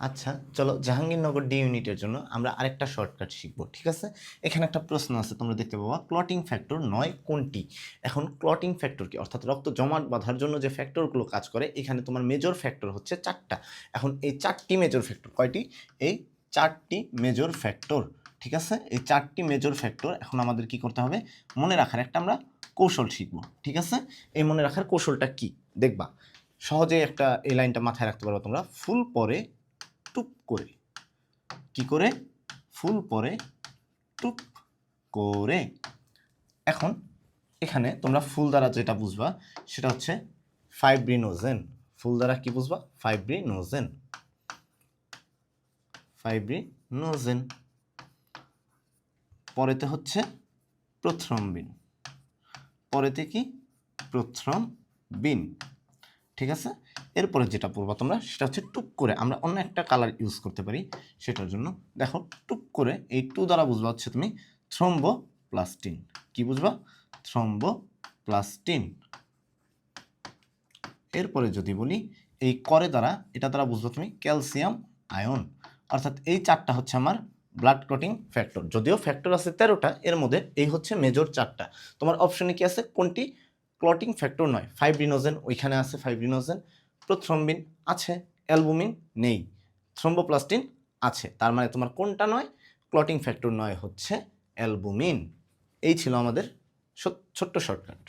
আচ্ছা, চলো জাহাঙ্গীরনগর ডি ইউনিটের জন্য আমরা আরেকটা শর্টকাট শিখব, ঠিক আছে? এখানে একটা প্রশ্ন আছে, তোমরা দেখতে পাবা ক্লটিং ফ্যাক্টর 9 কোনটি? এখন ক্লটিং ফ্যাক্টর কি, অর্থাৎ রক্ত জমাট বাঁধার জন্য যে ফ্যাক্টরগুলো কাজ করে, এখানে তোমার মেজর ফ্যাক্টর হচ্ছে 4টা। এখন এই 4টি মেজর ফ্যাক্টর কয়টি? এই 4টি মেজর ফ্যাক্টর, ঠিক আছে? এই 4টি মেজর ফ্যাক্টর এখন আমাদের কি করতে হবে? মনে রাখার একটা আমরা কৌশল শিখব, ঠিক আছে? এই মনে রাখার কৌশলটা কি দেখবা, সহজে একটা এই লাইনটা মাথায় রাখতে পারো তোমরা। ফুল পরে টুপ করে, কি করে? ফুল পরে টুপ করে। এখন এখানে তোমরা ফুল দ্বারা যেটা বুঝবা সেটা হচ্ছে ফাইব্রিনোজেন। ফুল দ্বারা কি বুঝবা? Fibrinogen, fibrinogen. পরেতে হচ্ছে প্রথ্রম্বিন, পরেতে কি? প্রথ্রম্বিন, ঠিক আছে? এরপরে যেটা পড়বা তোমরা সেটা হচ্ছে টুপ করে। আমরা অন্য একটা কালার ইউজ করতে পারি সেটার জন্য। দেখো, টুপ করে এই টু দ্বারা বুঝবা হচ্ছে তুমি থ্রম্বোপ্লাস্টিন। কি বুঝবা? থ্রম্বোপ্লাস্টিন। এরপরে যদি বলি এই করে দ্বারা, এটা দ্বারা বুঝবা তুমি ক্যালসিয়াম আয়ন। অর্থাৎ এই 4টা হচ্ছে আমার ব্লাড ক্লটিং ফ্যাক্টর। যদিও ফ্যাক্টর আছে 13টা, এর মধ্যে এই হচ্ছে মেজর 4টা। তোমার অপশনে কি আছে? কোনটি ক্লটিং ফ্যাক্টর নয়? ফাইব্রিনোজেন, ওইখানে আছে ফাইব্রিনোজেন। প্রথ্রম্বিন আছে, অ্যালবুমিন নেই। থ্রম্বোপ্লাস্টিন আছে, তার মানে তোমার কোনটা নয়? ক্লটিং ফ্যাক্টর নয় হচ্ছে অ্যালবুমিন। এই ছিল আমাদের ছোট্ট শর্টকাট।